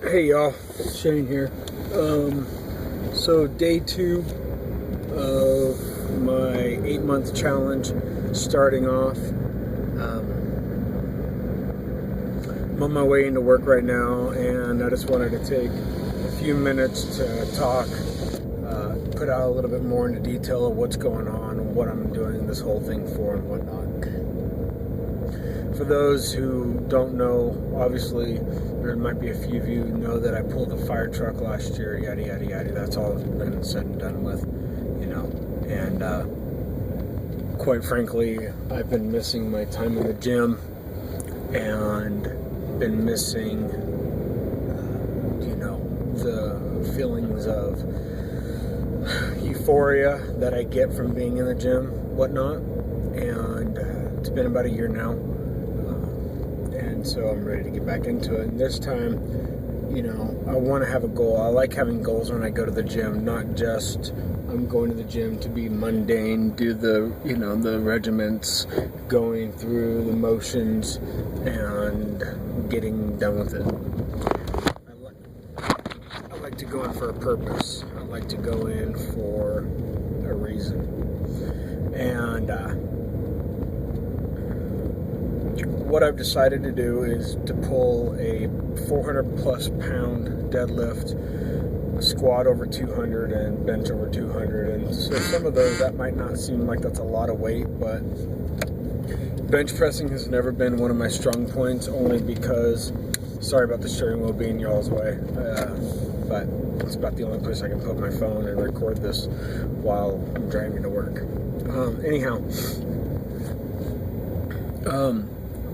Hey y'all, Shane here. So day 2 of my 8-month challenge starting off. I'm on my way into work right now, and I just wanted to take a few minutes to talk, put out a little bit more into detail of what's going on and what I'm doing this whole thing for and whatnot. For those who don't know, obviously there might be a few of you who know that I pulled a fire truck last year, yada yada yada. That's all been said and done with, and quite frankly, I've been missing my time in the gym and been missing the feelings of euphoria that I get from being in the gym, whatnot. And it's been about a year now, and so I'm ready to get back into it. And this time, I want to have a goal. I like having goals when I go to the gym, not just I'm going to the gym to be mundane, do the the regiments, going through the motions and getting done with it. I like to go in for a purpose. I like to go in for a reason. And what I've decided to do is to pull a 400 plus pound deadlift, squat over 200, and bench over 200. And so some of those, that might not seem like that's a lot of weight, but bench pressing has never been one of my strong points, only because, sorry about the steering wheel being y'all's way, but it's about the only place I can put my phone and record this while I'm driving to work.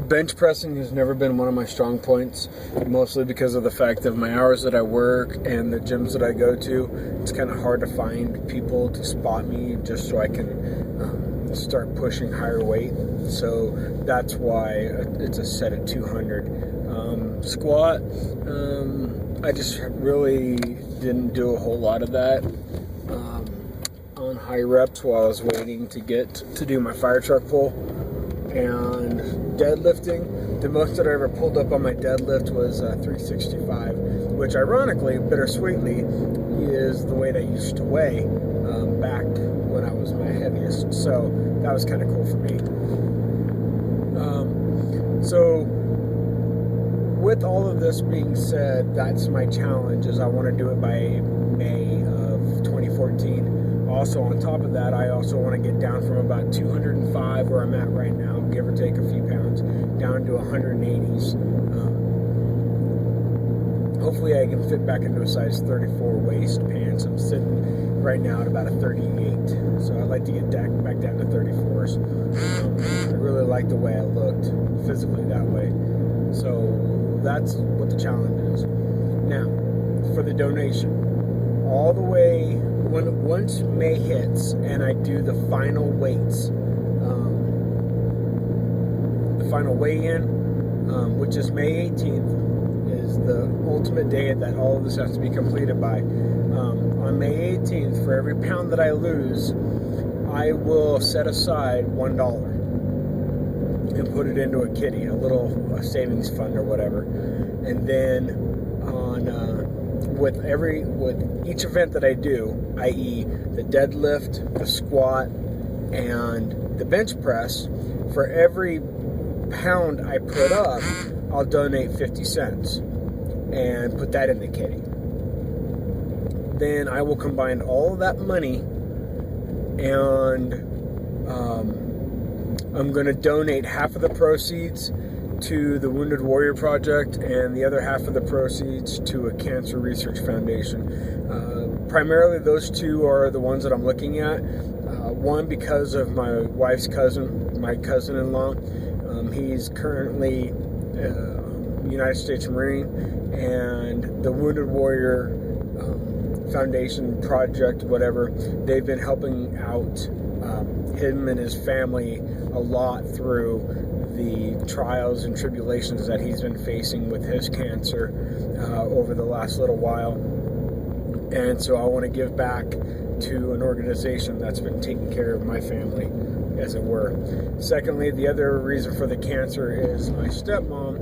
Bench pressing has never been one of my strong points, mostly because of the fact of my hours that I work and the gyms that I go to. It's kind of hard to find people to spot me just so I can start pushing higher weight. So that's why it's a set of 200. Squat, I just really didn't do a whole lot of that on high reps while I was waiting to get to do my fire truck pull. And deadlifting, the most that I ever pulled up on my deadlift was 365, which ironically, bittersweetly, is the weight I used to weigh back when I was my heaviest. So that was kind of cool for me. So with all of this being said, that's my challenge, is I want to do it by May of 2014. Also, on top of that, I also want to get down from about 205, where I'm at right now, give or take a few pounds, down to 180s. Hopefully I can fit back into a size 34 waist pants. I'm sitting right now at about a 38, so I'd like to get back down to 34s. I really like the way I looked physically that way. So that's what the challenge is. Now, for the donation, all the way, once May hits and I do the final weights, the final weigh-in, which is May 18th, is the ultimate day that all of this has to be completed by. On May 18th, for every pound that I lose, I will set aside $1 and put it into a kitty, a savings fund or whatever. And then with each event that I do, i.e. the deadlift, the squat, and the bench press, for every pound I put up, I'll donate 50 cents and put that in the kitty. Then I will combine all of that money, and I'm going to donate half of the proceeds to the Wounded Warrior Project and the other half of the proceeds to a cancer research foundation. Primarily those two are the ones that I'm looking at. One, because of my wife's cousin, my cousin-in-law. He's currently a United States Marine, and the Wounded Warrior Foundation Project, whatever, they've been helping out him and his family a lot through the trials and tribulations that he's been facing with his cancer over the last little while. And so I want to give back to an organization that's been taking care of my family, as it were. Secondly, the other reason for the cancer is my stepmom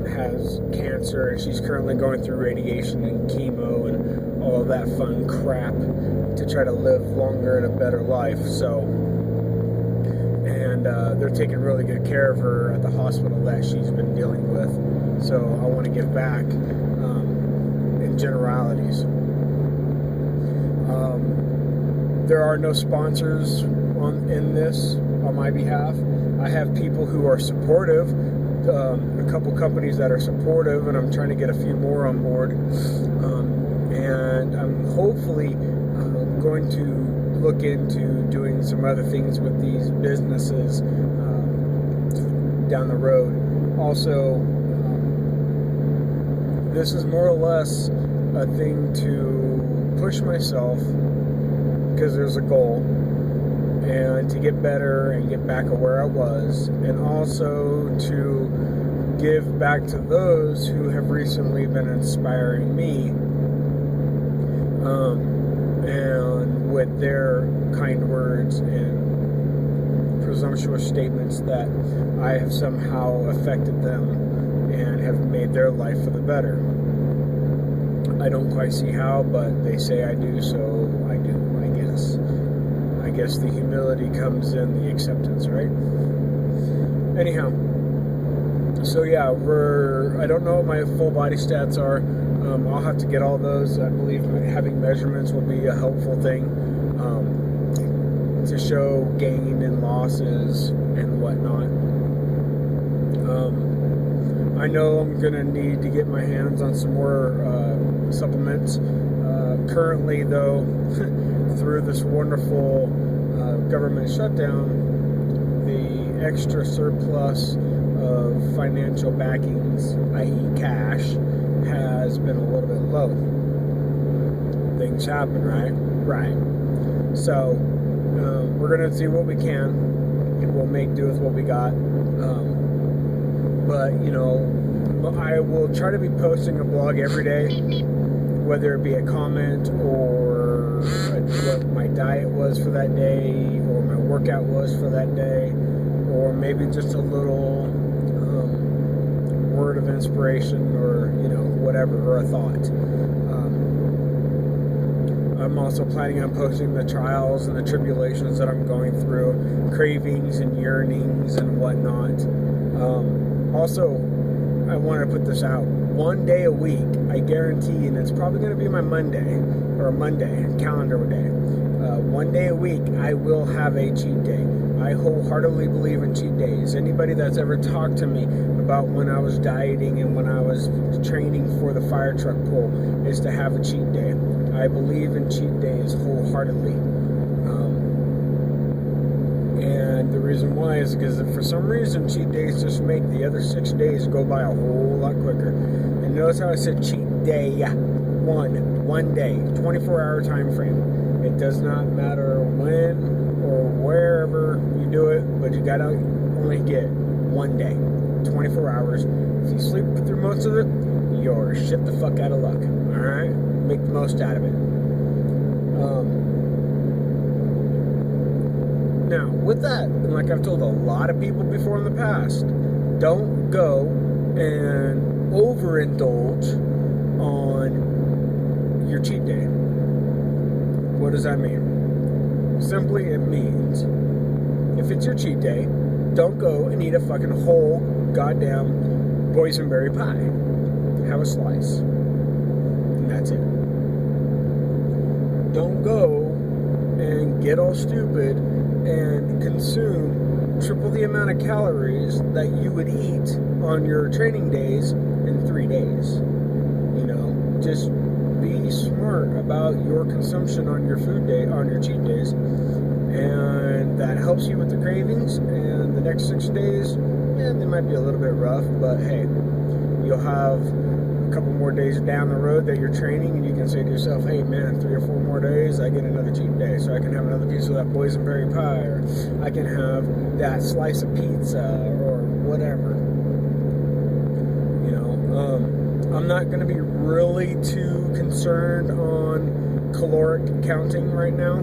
has cancer, and she's currently going through radiation and chemo and all of that fun crap to try to live longer and a better life. So, and they're taking really good care of her at the hospital that she's been dealing with. So I want to give back in generalities. There are no sponsors in this on my behalf. I have people who are supportive, a couple companies that are supportive, and I'm trying to get a few more on board. And I'm hopefully going to look into doing some other things with these businesses down the road. Also, this is more or less a thing to push myself, because there's a goal, and to get better and get back to where I was, and also to give back to those who have recently been inspiring me, and with their kind words and presumptuous statements that I have somehow affected them and have made their life for the better. I don't quite see how, but they say I do, so I do, I guess. I guess the humility comes in the acceptance, right? Anyhow, so yeah, I don't know what my full body stats are. I'll have to get all those. I believe having measurements will be a helpful thing to show gain and losses and whatnot. I know I'm going to need to get my hands on some more supplements. Currently, though, through this wonderful government shutdown, the extra surplus of financial backings, i.e. cash, has been a little bit low. Things happen, right? Right. So, we're going to do what we can, and we'll make do with what we got. But, you know, I will try to be posting a blog every day, whether it be a comment or what my diet was for that day, or my workout was for that day, or maybe just a little word of inspiration, or, you know, whatever, or a thought. I'm also planning on posting the trials and the tribulations that I'm going through, cravings and yearnings and whatnot. Also, I want to put this out. One day a week, I guarantee, and it's probably going to be my Monday, calendar day. One day a week, I will have a cheat day. I wholeheartedly believe in cheat days. Anybody that's ever talked to me about when I was dieting and when I was training for the fire truck pull is to have a cheat day. I believe in cheat days wholeheartedly. And the reason why is because for some reason cheat days just make the other 6 days go by a whole lot quicker. And notice how I said cheat day, one day, 24-hour time frame. It does not matter when or wherever you do it, but you gotta only get one day, 24 hours. If you sleep through most of it, you're shit the fuck out of luck. All right, make the most out of it. Now, with that, and like I've told a lot of people before in the past, don't go and overindulge on your cheat day. What does that mean? Simply, it means if it's your cheat day, don't go and eat a fucking whole goddamn boysenberry pie. Have a slice. And that's it. Don't go and get all stupid and consume triple the amount of calories that you would eat on your training days in 3 days. You know, just be smart about your consumption on your food day, on your cheat days, and that helps you with the cravings. And the next 6 days, they might be a little bit rough, but hey, you'll have a couple more days down the road that you're training, and you can say to yourself, hey man, 3 or 4 more days, I get another cheat day, so I can have another piece of that boysenberry pie, or I can have that slice of pizza, or whatever. You know, I'm not going to be really too concerned on caloric counting right now.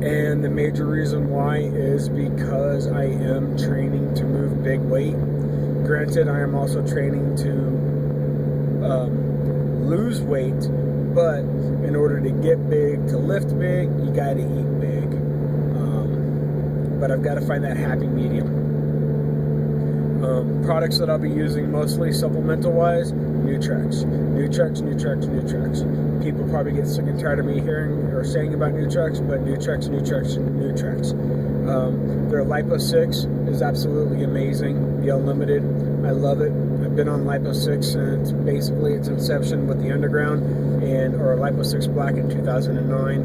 And the major reason why is because I am training to move big weight. Granted, I am also training to lose weight, but in order to get big, to lift big, you got to eat big. But I've got to find that happy medium. Products that I'll be using mostly supplemental-wise, Nutrex. People probably get sick and tired of me hearing or saying about Nutrex, but Nutrex. Their Lipo 6 is absolutely amazing. The Unlimited, I love it. I've been on Lipo 6 since basically its inception with the Underground, or Lipo 6 Black in 2009,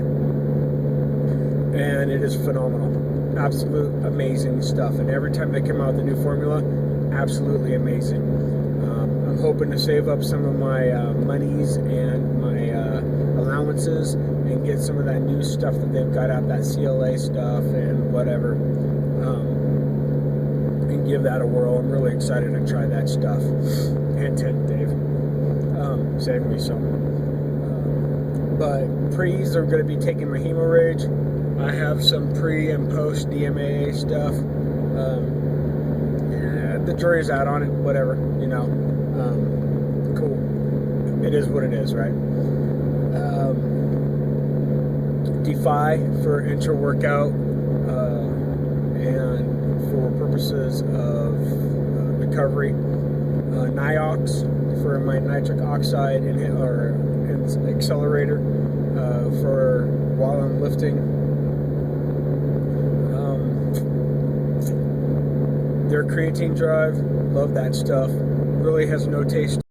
and it is phenomenal. Absolute amazing stuff, and every time they come out with a new formula, absolutely amazing. I'm hoping to save up some of my monies and my allowances and get some of that new stuff that they've got out, that CLA stuff and whatever, and give that a whirl. I'm really excited to try that stuff. Hint, hint, Dave. Save me some. But pre's are going to be taking my Hemorage. I have some pre and post DMAA stuff. The jury's out on it, whatever, cool. It is what it is, right? Defy for intra-workout and for purposes of recovery. Niox for my nitric oxide accelerator for while I'm lifting. Their creatine drive, love that stuff. Really has no taste.